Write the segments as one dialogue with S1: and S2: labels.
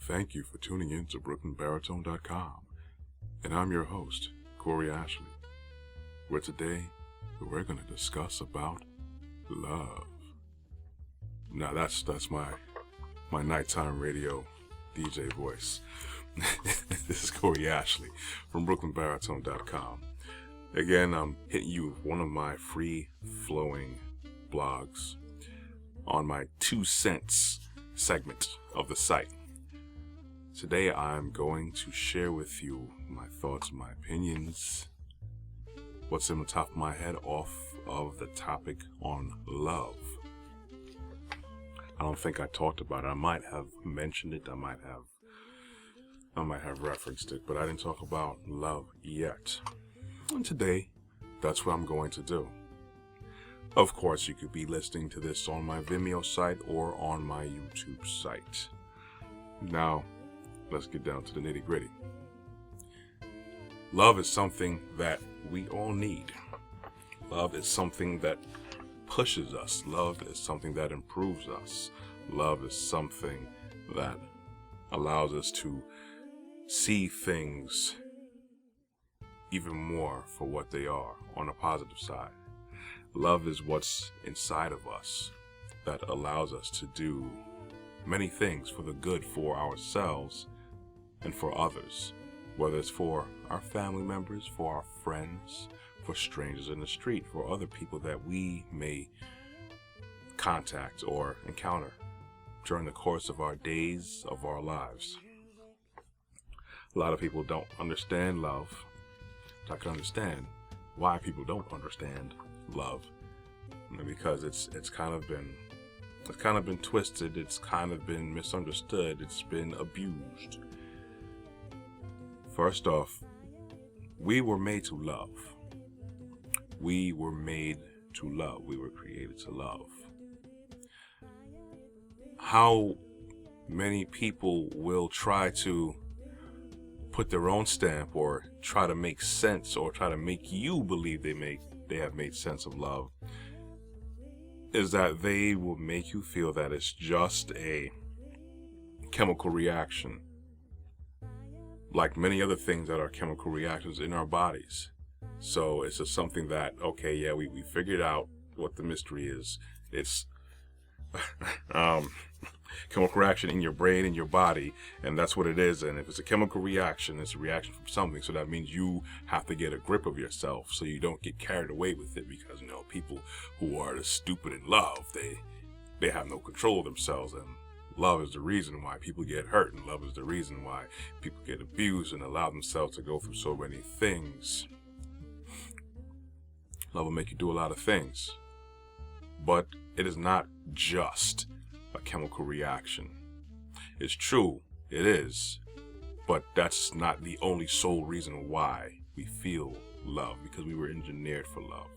S1: Thank you for tuning in to BrooklynBaritone.com, and I'm your host, Corey Ashley, where today we're going to discuss about love. Now that's my nighttime radio DJ voice. This is Corey Ashley from BrooklynBaritone.com. Again, I'm hitting you with one of my free-flowing blogs on my 2 cents segment of the site. Today I'm going to share with you my thoughts, my opinions, what's in the top of my head off of the topic on love. I don't think I talked about it. I might have mentioned it, I might have referenced it, but I didn't talk about love yet. And today, that's what I'm going to do. Of course, you could be listening to this on my Vimeo site or on my YouTube site. Now, let's get down to the nitty-gritty. Love is something that we all need. Love is something that pushes us. Love is something that improves us. Love is something that allows us to see things even more for what they are on a positive side. Love is what's inside of us that allows us to do many things for the good for ourselves and for others, whether it's for our family members, for our friends, for strangers in the street, for other people that we may contact or encounter during the course of our days, of our lives. A lot of people don't understand love. I can understand why people don't understand love, because it's kind of been twisted, it's kind of been misunderstood, it's been abused. First off, we were made to love. We were made to love. We were created to love. How many people will try to put their own stamp or try to make sense or try to make you believe they have made sense of love, is that they will make you feel that it's just a chemical reaction, like many other things that are chemical reactions in our bodies. So it's just something that, okay, yeah, we figured out what the mystery is. It's chemical reaction in your brain, in your body, and that's what it is. And if it's a chemical reaction, it's a reaction from something. So that means you have to get a grip of yourself so you don't get carried away with it, because people who are just stupid in love, they have no control of themselves, and love is the reason why people get hurt, and love is the reason why people get abused and allow themselves to go through so many things. Love will make you do a lot of things, but it is not just a chemical reaction. It's true, it is, but that's not the only sole reason why we feel love, because we were engineered for love.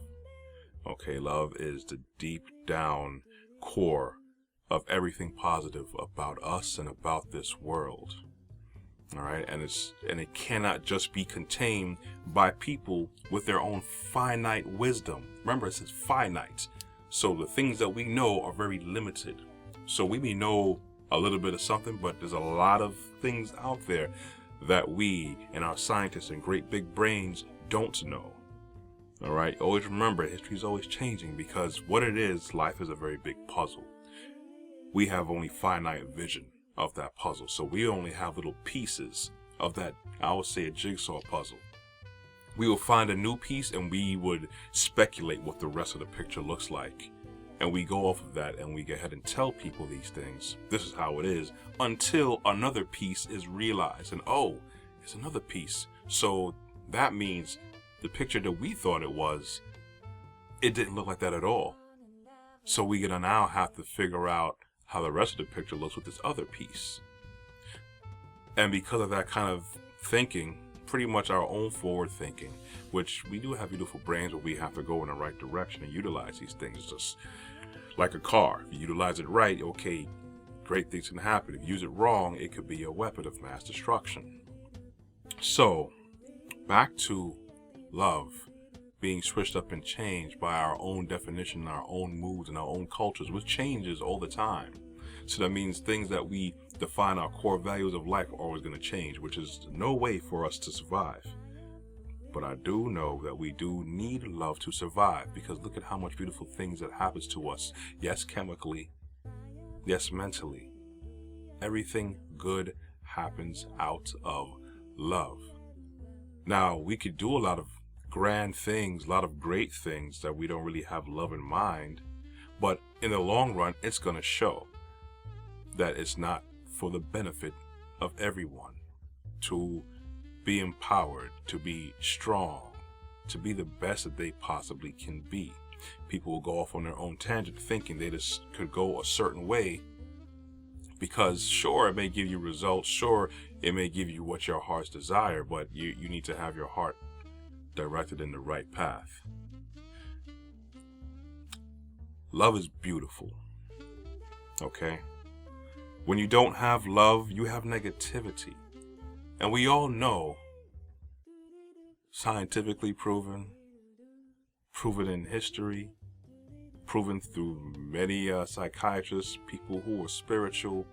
S1: Okay, love is the deep down core of everything positive about us and about this world. All right, and it cannot just be contained by people with their own finite wisdom. Remember, it says finite. So the things that we know are very limited. So we may know a little bit of something, but there's a lot of things out there that we and our scientists and great big brains don't know. All right, always remember, history is always changing, because what it is, life is a very big puzzle. We have only finite vision of that puzzle, so we only have little pieces of that, I would say, a jigsaw puzzle. We will find a new piece and we would speculate what the rest of the picture looks like. And we go off of that and we go ahead and tell people these things. This is how it is, until another piece is realized. And oh, it's another piece. So that means the picture that we thought it was, it didn't look like that at all. So we gonna now have to figure out how the rest of the picture looks with this other piece. And because of that kind of thinking, pretty much our own forward thinking, which we do have beautiful brains, but we have to go in the right direction and utilize these things. Just like a car, if you utilize it right, okay, great things can happen. If you use it wrong, it could be a weapon of mass destruction. So back to love being switched up and changed by our own definition, our own moods, and our own cultures, which changes all the time. So that means things that we define our core values of life are always going to change, which is no way for us to survive. But I do know that we do need love to survive, because look at how much beautiful things that happens to us. Yes, chemically. Yes, mentally. Everything good happens out of love. Now, we could do a lot of grand things, a lot of great things that we don't really have love in mind, but in the long run, it's going to show that it's not for the benefit of everyone to be empowered, to be strong, to be the best that they possibly can be. People will go off on their own tangent thinking they just could go a certain way because sure, it may give you results, sure, it may give you what your heart's desire, but you need to have your heart directed in the right path. Love is beautiful, okay? When you don't have love, you have negativity. And we all know, scientifically proven in history, proven through many psychiatrists, people who are spiritual,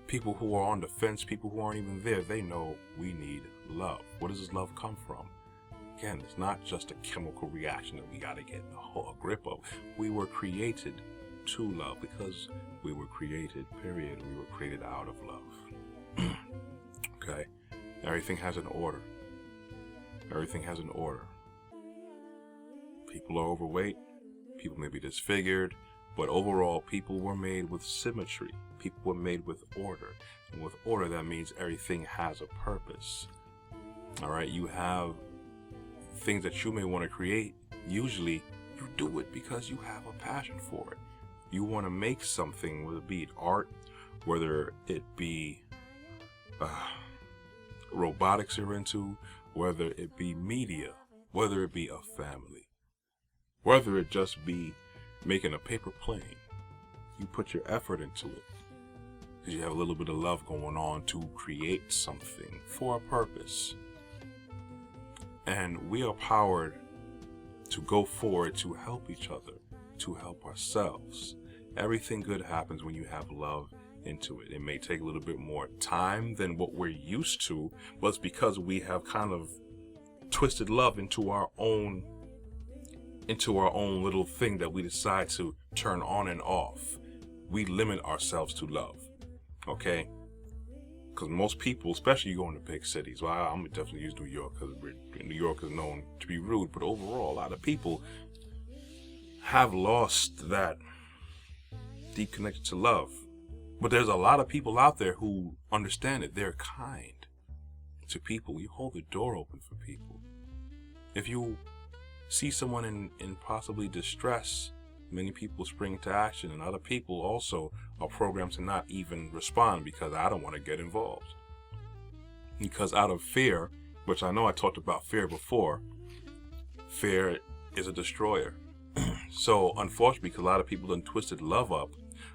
S1: people who are on the fence, people who aren't even there, they know we need love. Where does this love come from? Again, it's not just a chemical reaction that we got to get a grip of. We were created to love because we were created, period. We were created out of love. Okay? Everything has an order. Everything has an order. People are overweight. People may be disfigured. But overall, people were made with symmetry. People were made with order. And with order, that means everything has a purpose. All right? You have things that you may want to create. Usually, you do it because you have a passion for it. You want to make something, whether it be art, whether it be robotics you're into, whether it be media, whether it be a family, whether it just be making a paper plane. You put your effort into it because you have a little bit of love going on to create something for a purpose. And we are powered to go forward to help each other, to help ourselves. Everything good happens when you have love into it. It may take a little bit more time than what we're used to, but it's because we have kind of twisted love into our own little thing that we decide to turn on and off. We limit ourselves to love, okay? Because most people, especially you go into big cities, well, I'm gonna definitely use New York because New York is known to be rude, but overall, a lot of people have lost that deep connection to love. But there's a lot of people out there who understand it. They're kind to people. You hold the door open for people. If you see someone in possibly distress, many people spring into action, and other people also are programmed to not even respond because I don't want to get involved. Because out of fear, which I know I talked about fear before, fear is a destroyer. So unfortunately, because a lot of people done twisted love up,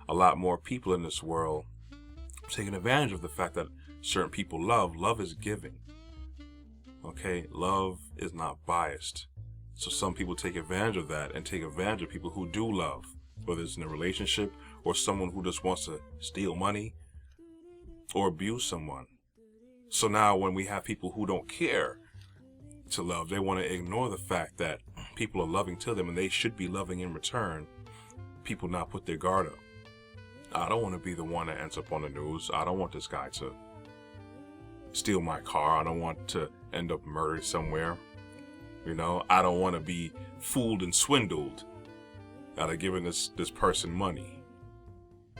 S1: a lot more people in this world taking advantage of the fact that certain people love. Love is giving. Okay? Love is not biased. So some people take advantage of that and take advantage of people who do love, whether it's in a relationship or someone who just wants to steal money or abuse someone. So now when we have people who don't care to love, they want to ignore the fact that people are loving to them and they should be loving in return. People now put their guard up. I don't want to be the one that ends up on the news. I don't want this guy to steal my car. I don't want to end up murdered somewhere. You know, I don't want to be fooled and swindled out of giving this person money.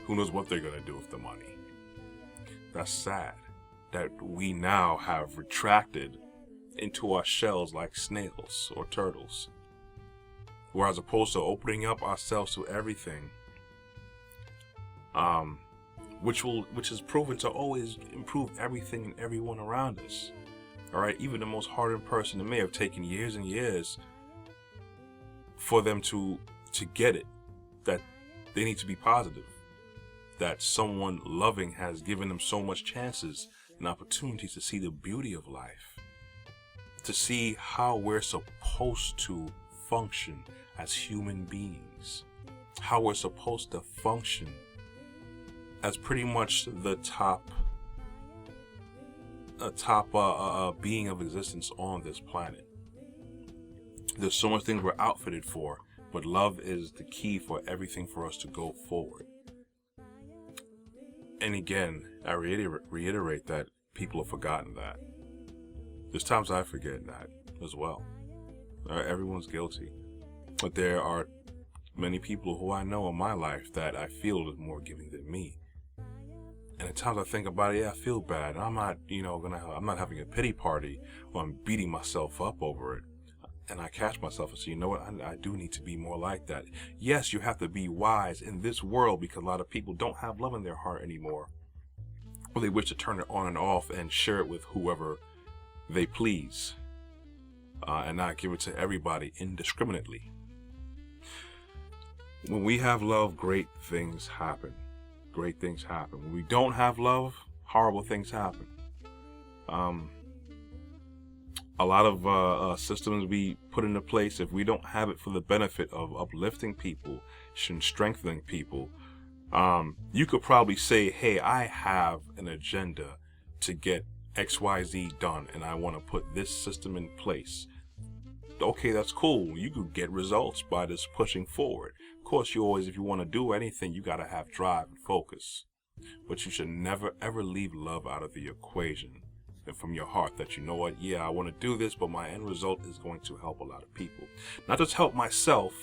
S1: Who knows what they're going to do with the money? That's sad that we now have retracted into our shells like snails or turtles. Whereas opposed to opening up ourselves to everything, which is proven to always improve everything and everyone around us. All right, even the most hardened person, it may have taken years and years for them to get it, that they need to be positive, that someone loving has given them so much chances and opportunities to see the beauty of life, to see how we're supposed to function as human beings, how we're supposed to function as pretty much the top being of existence on this planet. There's so much things we're outfitted for, but love is the key for everything for us to go forward. And again, I reiterate that people have forgotten that. There's times I forget that as well. Everyone's guilty. But there are many people who I know in my life that I feel is more giving than me. And at times I think about it, yeah, I feel bad. I'm not, I'm not having a pity party or I'm beating myself up over it. And I catch myself and say, you know what, I do need to be more like that. Yes, you have to be wise in this world because a lot of people don't have love in their heart anymore. Or they wish to turn it on and off and share it with whoever they please. And not give it to everybody indiscriminately. When we have love, great things happen. Great things happen. When we don't have love, horrible things happen. A lot of systems we put into place, if we don't have it for the benefit of uplifting people and strengthening people, you could probably say, hey, I have an agenda to get XYZ done, and I want to put this system in place. Okay, that's cool. You could get results by just pushing forward. Of course, you always, if you want to do anything, you got to have drive and focus. But you should never, ever leave love out of the equation. And from your heart that, you know what, yeah, I want to do this, but my end result is going to help a lot of people. Not just help myself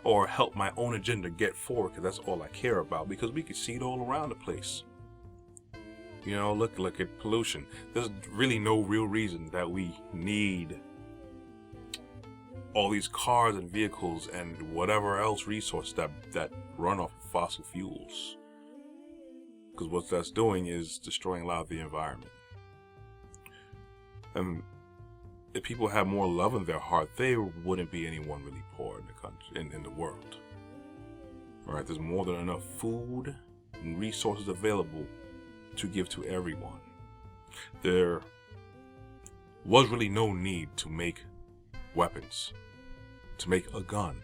S1: or help my own agenda get forward, because that's all I care about, because we can see it all around the place. You know, look at pollution. There's really no real reason that we need all these cars and vehicles and whatever else resources that run off of fossil fuels. Because what that's doing is destroying a lot of the environment. And if people had more love in their heart, there wouldn't be anyone really poor in the country, in the world. All right, there's more than enough food and resources available to give to everyone. There was really no need to make weapons, to make a gun.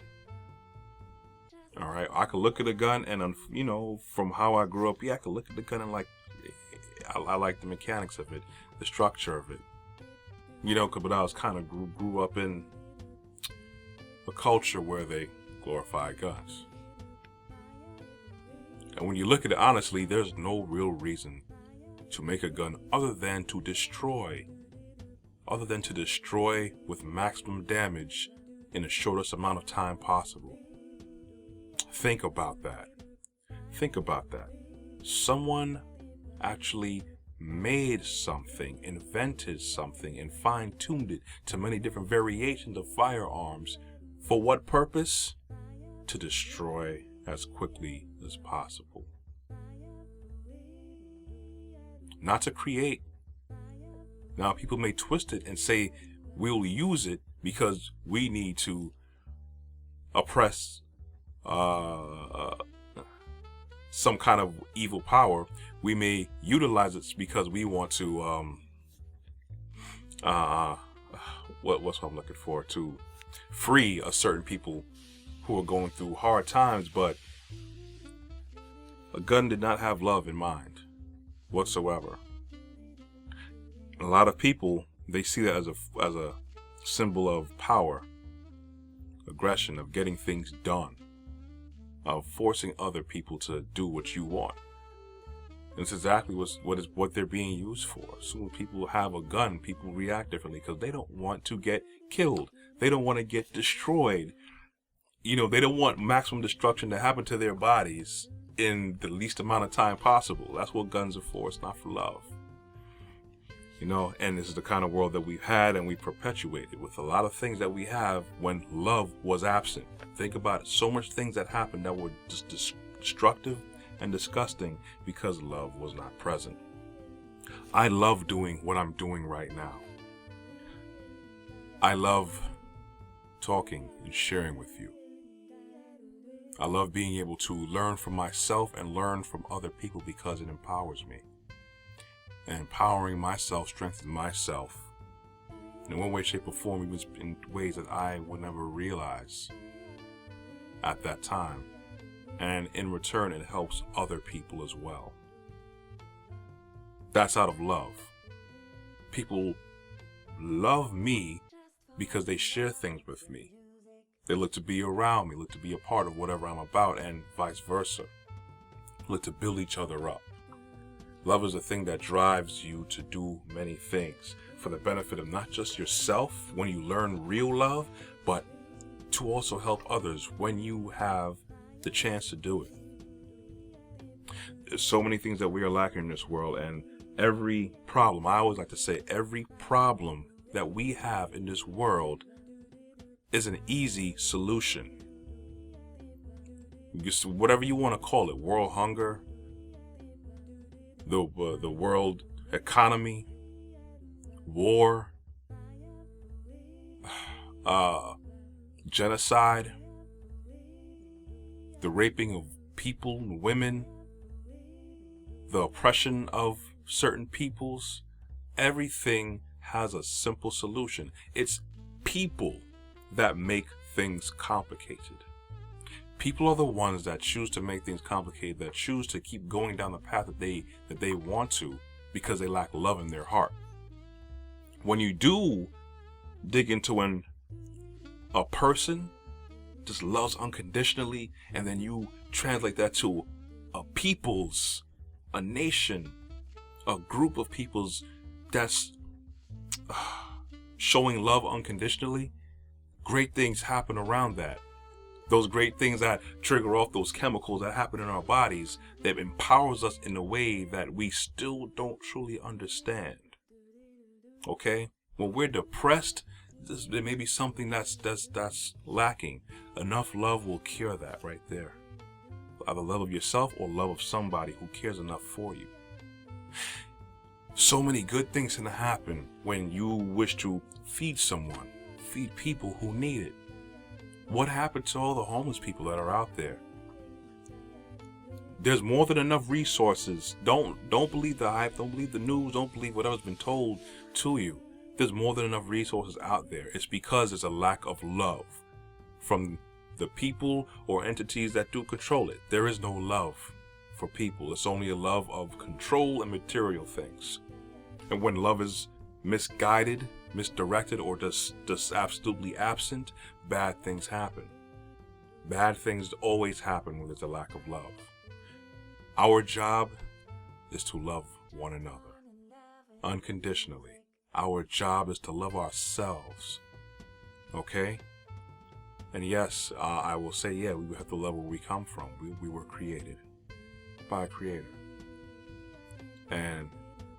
S1: All right, I could look at a gun and, from how I grew up, I could look at the gun and I like the mechanics of it, the structure of it. But I was kind of grew up in a culture where they glorify guns. And when you look at it honestly, there's no real reason to make a gun other than to destroy with maximum damage in the shortest amount of time possible. Think about that. Someone actually made something, invented something, and fine-tuned it to many different variations of firearms. For what purpose? To destroy as quickly as possible. Not to create. Now, people may twist it and say, we'll use it because we need to oppress some kind of evil power. We may utilize it because we want to, what's what I'm looking for, to free a certain people who are going through hard times. But a gun did not have love in mind whatsoever. A lot of people, they see that as a symbol of power, aggression, of getting things done, of forcing other people to do what you want. And it's exactly what they're being used for. So when people have a gun, people react differently because they don't want to get killed. They don't want to get destroyed. They don't want maximum destruction to happen to their bodies in the least amount of time possible. That's what guns are for. It's not for love. And this is the kind of world that we've had and we perpetuated with a lot of things that we have when love was absent. Think about it. So much things that happened that were just destructive and disgusting because love was not present. I love doing what I'm doing right now. I love talking and sharing with you. I love being able to learn from myself and learn from other people because it empowers me. And empowering myself strengthens myself in one way, shape, or form, even in ways that I would never realize at that time. And in return, it helps other people as well. That's out of love. People love me because they share things with me. They look to be around me, look to be a part of whatever I'm about, and vice versa. Look to build each other up. Love is a thing that drives you to do many things for the benefit of not just yourself when you learn real love, but to also help others when you have the chance to do it. There's so many things that we are lacking in this world, and every problem, I always like to say, every problem that we have in this world is an easy solution. Whatever you want to call it, world hunger, the world economy, war, genocide, the raping of people and women, the oppression of certain peoples, everything has a simple solution. It's people that make things complicated. People are the ones that choose to make things complicated, that choose to keep going down the path that they want to, because they lack love in their heart. When you do dig into when a person just loves unconditionally, and then you translate that to a people's, a nation, a group of people's that's showing love unconditionally, great things happen around that. Those great things that trigger off those chemicals that happen in our bodies, that empowers us in a way that we still don't truly understand. Okay? When we're depressed, there may be something that's lacking. Enough love will cure that right there. Either love of yourself or love of somebody who cares enough for you. So many good things can happen when you wish to feed someone, feed people who need it. What happened to all the homeless people that are out there? There's more than enough resources. Don't believe the hype, don't believe the news, don't believe whatever's been told to you. There's more than enough resources out there. It's because there's a lack of love from the people or entities that do control it. There is no love for people. It's only a love of control and material things. And when love is misguided, misdirected, or just absolutely absent, bad things happen. Bad things always happen when there's a lack of love. Our job is to love one another unconditionally. Our job is to love ourselves. Okay? And yes, I will say, yeah, we have to love where we come from. We were created by a creator. And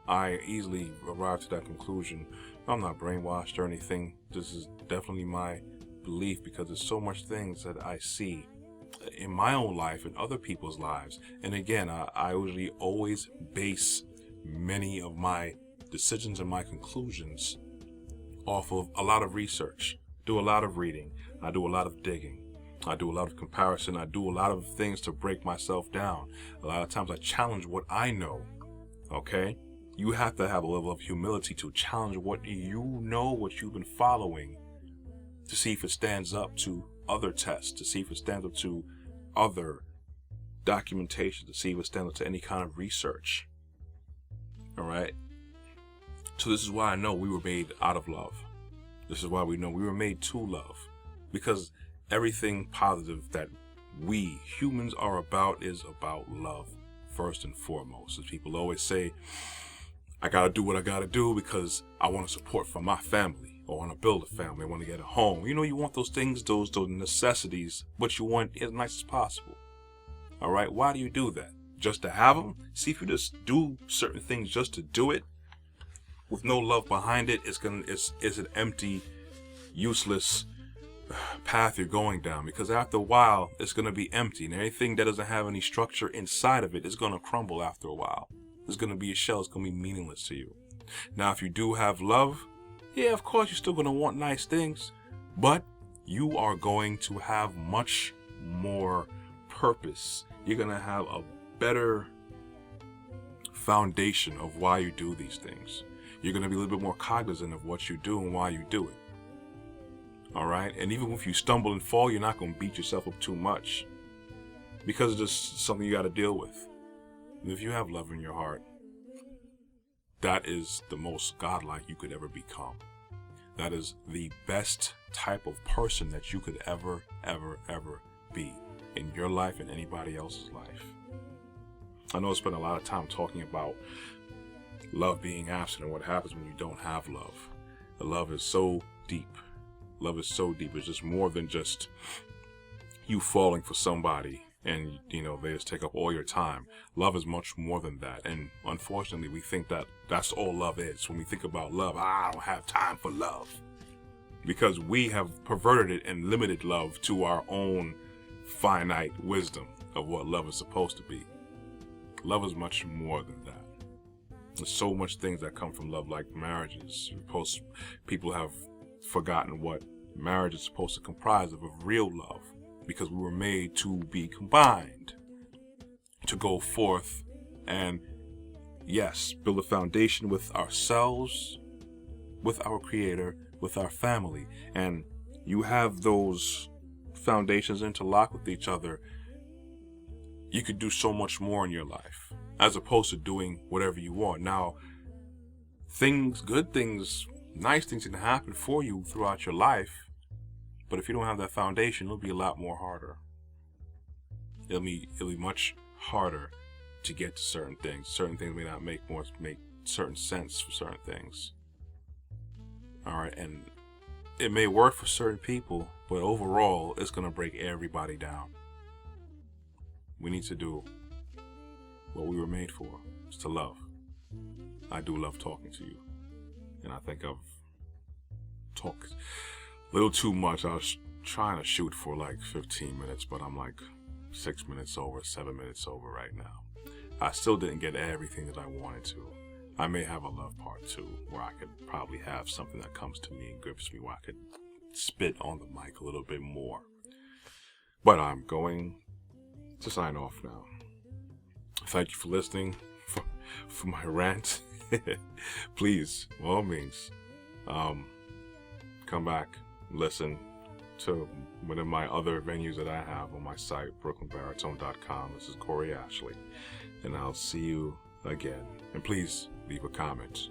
S1: I easily arrived to that conclusion. I'm not brainwashed or anything. This is definitely my belief, because there's so much things that I see in my own life and other people's lives. And again, I usually always base many of my decisions and my conclusions off of a lot of research. Do a lot of reading. I do a lot of digging. I do a lot of comparison. I do a lot of things to break myself down. A lot of times I challenge what I know. Okay? You have to have a level of humility to challenge what you know, what you've been following, to see if it stands up to other tests, to see if it stands up to other documentation, to see if it stands up to any kind of research. All right? So this is why I know we were made out of love. This is why we know we were made to love. Because everything positive that we humans are about is about love, first and foremost. As people always say, I gotta do what I gotta do because I want to support for my family. I want to build a family. I want to get a home. You know, you want those things, those necessities, but you want it as nice as possible. All right? Why do you do that? Just to have them? See, if you just do certain things just to do it, with no love behind it, it's an empty, useless path you're going down. Because after a while, it's gonna be empty, and anything that doesn't have any structure inside of it is gonna crumble after a while. There's gonna be a shell. It's gonna be meaningless to you. Now, if you do have love, yeah, of course, you're still gonna want nice things, but you are going to have much more purpose. You're gonna have a better foundation of why you do these things. You're going to be a little bit more cognizant of what you do and why you do it. All right? And even if you stumble and fall, you're not going to beat yourself up too much, because it's just something you got to deal with. And if you have love in your heart, that is the most godlike you could ever become. That is the best type of person that you could ever be in your life and anybody else's life. I know I spent a lot of time talking about love being absent and what happens when you don't have love. The love is so deep. Love is so deep. It's just more than just you falling for somebody and, they just take up all your time. Love is much more than that. And unfortunately, we think that that's all love is. When we think about love, I don't have time for love. Because we have perverted it and limited love to our own finite wisdom of what love is supposed to be. Love is much more than that. There's so much things that come from love, like marriages. People have forgotten what marriage is supposed to comprise of real love, because we were made to be combined, to go forth and, yes, build a foundation with ourselves, with our Creator, with our family. And you have those foundations interlocked with each other, you could do so much more in your life, as opposed to doing whatever you want. Now, good things, nice things can happen for you throughout your life, but if you don't have that foundation, it'll be a lot more harder. It'll be much harder to get to certain things. Certain things may not make certain sense for certain things. All right, and it may work for certain people, but overall, it's gonna break everybody down. We need to do what we were made for, is to love. I do love talking to you, and I think I've talked a little too much. I was trying to shoot for like 15 minutes, but I'm like 6 minutes over, 7 minutes over right now. I still didn't get everything that I wanted to. I may have a love part 2, where I could probably have something that comes to me and grips me, where I could spit on the mic a little bit more. But I'm going to sign off now. Thank you for listening, for my rant. Please, by all means, come back, listen to one of my other venues that I have on my site, brooklynbaritone.com. This is Corey Ashley, and I'll see you again. And please leave a comment.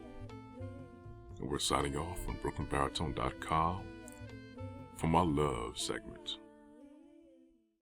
S1: And we're signing off on brooklynbaritone.com for my love segment.